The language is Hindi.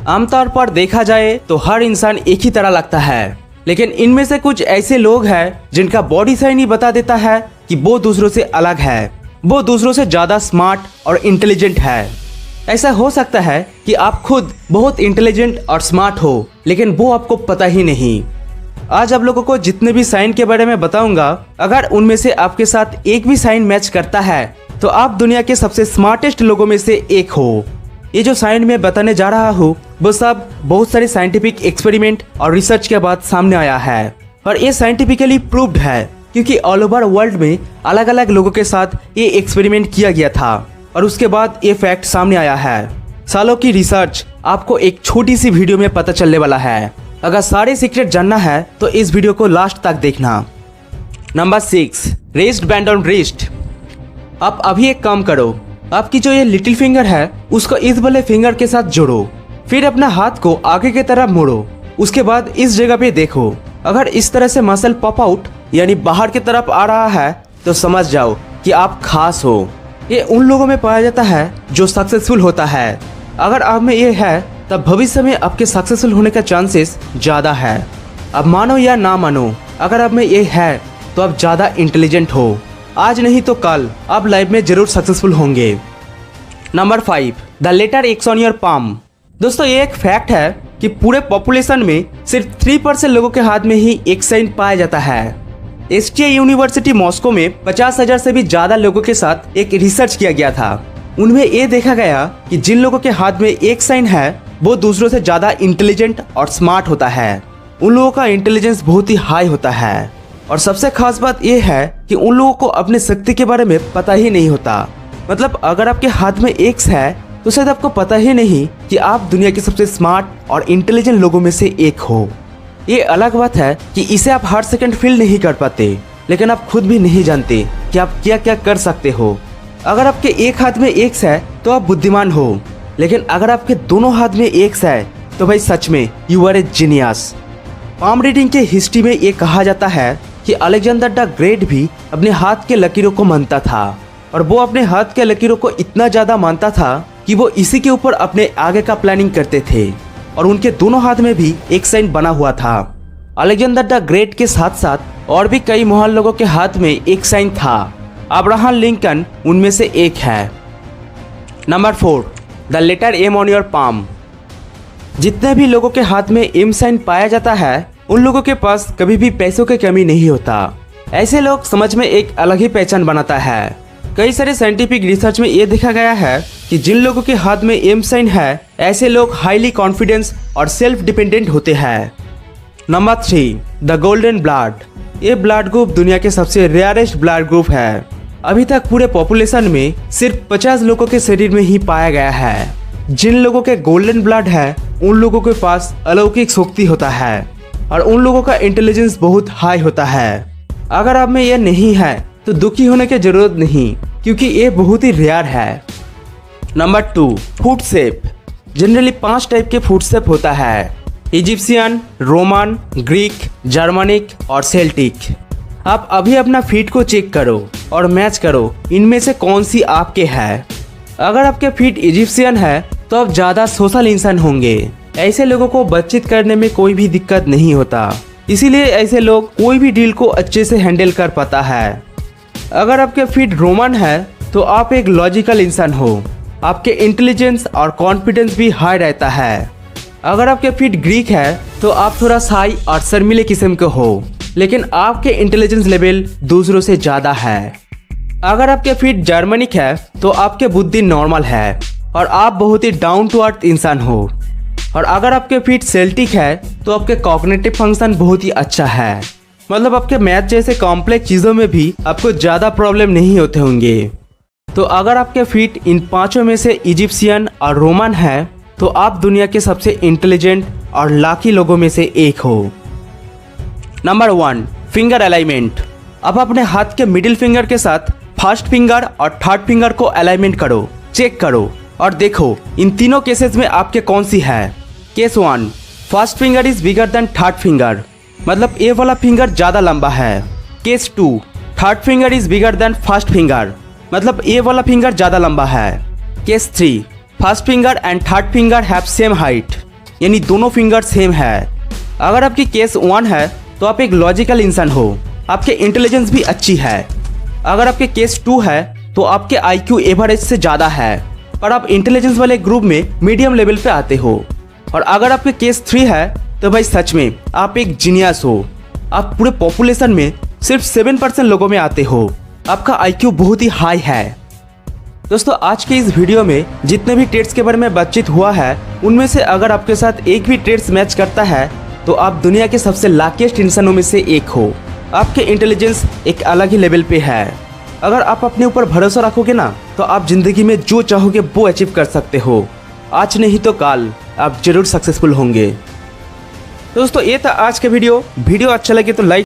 आमतौर पर देखा जाए तो हर इंसान एक ही तरह लगता है, लेकिन इनमें से कुछ ऐसे लोग हैं जिनका बॉडी साइन ही बता देता है कि वो दूसरों से अलग है, वो दूसरों से ज़्यादा स्मार्ट और इंटेलिजेंट है। ऐसा हो सकता है कि आप खुद बहुत इंटेलिजेंट और स्मार्ट हो, लेकिन वो आपको पता ही नहीं। आज आप लोगों को जितने भी साइन के बारे में बताऊंगा, अगर उनमें से आपके साथ एक भी साइन मैच करता है तो आप दुनिया के सबसे स्मार्टेस्ट लोगों में से एक हो। ये जो साइन मैं बताने जा रहा हूँ वो सब बहुत सारे साइंटिफिक एक्सपेरिमेंट और रिसर्च के बाद सामने आया है, और ये साइंटिफिकली प्रूव्ड है क्योंकि ऑल ओवर वर्ल्ड में अलग अलग लोगों के साथ ये एक्सपेरिमेंट किया गया था और उसके बाद ये फैक्ट सामने आया है। सालों की रिसर्च आपको एक छोटी सी वीडियो में पता चलने वाला है। अगर सारे सीक्रेट जानना है तो इस वीडियो को लास्ट तक देखना। Number 6, raised band on wrist. आप अभी एक काम करो, आपकी जो ये लिटिल फिंगर है उसको इस वाले फिंगर के साथ जोड़ो, फिर अपना हाथ को आगे की तरफ मोड़ो। उसके बाद इस जगह पे देखो, अगर इस तरह से मसल पॉप आउट यानी बाहर की तरफ आ रहा है तो समझ जाओ कि आप खास हो। ये उन लोगों में पाया जाता है जो सक्सेसफुल होता है। अगर आप में ये है तब भविष्य में आपके सक्सेसफुल होने का चांसेस ज़्यादा है। अब मानो या ना मानो, अगर आप में ये है तो आप ज़्यादा इंटेलिजेंट हो। आज नहीं तो कल आप लाइफ में जरूर सक्सेसफुल होंगे। Number 5, the letter X on your palm. दोस्तों ये एक फैक्ट है कि पूरे पॉपुलेशन में सिर्फ 3% लोगों के हाथ में ही एक साइन पाया जाता है। एसटीए यूनिवर्सिटी मॉस्को में 50,000 से भी ज्यादा लोगों के साथ एक रिसर्च किया गया था। उनमें ये देखा गया कि जिन लोगों के हाथ में एक साइन है वो दूसरों से ज्यादा इंटेलिजेंट और स्मार्ट होता है। उन लोगों का इंटेलिजेंस बहुत ही हाई होता है, और सबसे खास बात यह है कि उन लोगों को अपने शक्ति के बारे में पता ही नहीं होता। मतलब अगर आपके हाथ में एक्स है तो शायद आपको पता ही नहीं कि आप दुनिया के सबसे स्मार्ट और इंटेलिजेंट लोगों में से एक हो। ये अलग बात है कि इसे आप हर सेकंड फील नहीं कर पाते, लेकिन आप खुद भी नहीं जानते कि आप क्या क्या कर सकते हो। अगर आपके एक हाथ में एक्स है तो आप बुद्धिमान हो, लेकिन अगर आपके दोनों हाथ में एक्स है तो भाई सच में you are a genius. Palm reading के हिस्ट्री में ये कहा जाता है कि अलेक्जेंडर द ग्रेट भी अपने हाथ के लकीरों को मानता था, और वो अपने हाथ के लकीरों को इतना ज्यादा मानता था कि वो इसी के ऊपर अपने आगे का प्लानिंग करते थे, और उनके दोनों हाथ में भी एक साइन बना हुआ था। अलेक्जेंडर द ग्रेट के साथ साथ और भी कई महान लोगों के हाथ में एक साइन था। अब्राहम लिंकन उनमें से एक है। Number 4, the letter M on your palm. जितने भी लोगों के हाथ में एम साइन पाया जाता है उन लोगों के पास कभी भी पैसों की कमी नहीं होता। ऐसे लोग समझ में एक अलग ही पहचान बनाता है। कई सारे साइंटिफिक रिसर्च में ये देखा गया है कि जिन लोगों के हाथ में एम साइन है ऐसे लोग हाईली कॉन्फिडेंस और सेल्फ डिपेंडेंट होते हैं। Number 3, the golden blood. ये ब्लड ग्रुप दुनिया के सबसे रेयरेस्ट ब्लड ग्रुप है। अभी तक पूरे पॉपुलेशन में सिर्फ 50 लोगों के शरीर में ही पाया गया है। जिन लोगों के गोल्डन ब्लड है उन लोगों के पास अलौकिक शक्ति होता है, और उन लोगों का इंटेलिजेंस बहुत हाई होता है। अगर आप में यह नहीं है तो दुखी होने की जरूरत नहीं, क्योंकि ये बहुत ही रेयर है। Number 2, foot shape. Generally 5 type के फुट शेप होता है: इजिप्शियन, रोमन, ग्रीक, जर्मनिक और सेल्टिक। आप अभी अपना फीट को चेक करो और मैच करो इनमें से कौन सी आपके है। अगर आपके फीट इजिप्शियन है तो आप ज़्यादा सोशल इंसान होंगे। ऐसे लोगों को बातचीत करने में कोई भी दिक्कत नहीं होता, इसीलिए ऐसे लोग कोई भी डील को अच्छे से हैंडल कर पाता है। अगर आपके फीट रोमन है तो आप एक लॉजिकल इंसान हो। आपके इंटेलिजेंस और कॉन्फिडेंस भी हाई रहता है। अगर आपके फीट ग्रीक है तो आप थोड़ा शाई और शर्मीले किस्म के हो, लेकिन आपके इंटेलिजेंस लेवल दूसरों से ज़्यादा है। अगर आपके फीट जर्मनिक है तो आपके बुद्धि नॉर्मल है और आप बहुत ही डाउन टू अर्थ इंसान हो। और अगर आपके फीट सेल्टिक है तो आपके कॉग्निटिव फंक्शन बहुत ही अच्छा है। मतलब आपके मैथ जैसे कॉम्प्लेक्स चीज़ों में भी आपको ज़्यादा प्रॉब्लम नहीं होते होंगे। तो अगर आपके फीट इन 5 में से इजिप्शियन और रोमन है तो आप दुनिया के सबसे इंटेलिजेंट और लाकी लोगों में से एक हो। Number 1, finger alignment. अब अपने हाथ के मिडिल फिंगर के साथ फर्स्ट फिंगर और थर्ड फिंगर को अलाइनमेंट करो, चेक करो और देखो इन तीनों केसेस में आपके कौन सी है। Case 1, first finger is bigger than third finger, मतलब ए वाला फिंगर ज़्यादा लंबा है। Case 2, third finger is bigger than first finger, मतलब ए वाला फिंगर ज़्यादा लंबा है। Case 3, first finger and third finger have same height, यानी दोनों फिंगर सेम है। अगर आपकी केस 1 है तो आप एक लॉजिकल इंसान हो, आपके इंटेलिजेंस भी अच्छी है। अगर आपके केस 2 है तो आपके IQ एवरेज से ज़्यादा है और आप इंटेलिजेंस वाले ग्रुप में मीडियम लेवल पे आते हो। और अगर आपके केस 3 है तो भाई सच में आप एक जीनियस हो, आप पूरे पॉपुलेशन में सिर्फ 7% लोगों में आते हो, आपका IQ बहुत ही हाई है। दोस्तों आज के इस वीडियो में जितने भी ट्रेड्स के बारे में बातचीत हुआ है उनमें से अगर आपके साथ एक भी ट्रेड्स मैच करता है तो आप दुनिया के सबसे लाकीस्ट इंसानों में से एक हो। आपके इंटेलिजेंस एक अलग ही लेवल पे है। अगर आप अपने ऊपर भरोसा रखोगे ना तो आप जिंदगी में जो चाहोगे वो अचीव कर सकते हो। आज नहीं तो कल आप जरूर सक्सेसफुल होंगे। दोस्तों ये था आज का वीडियो अच्छा लगे तो लाइक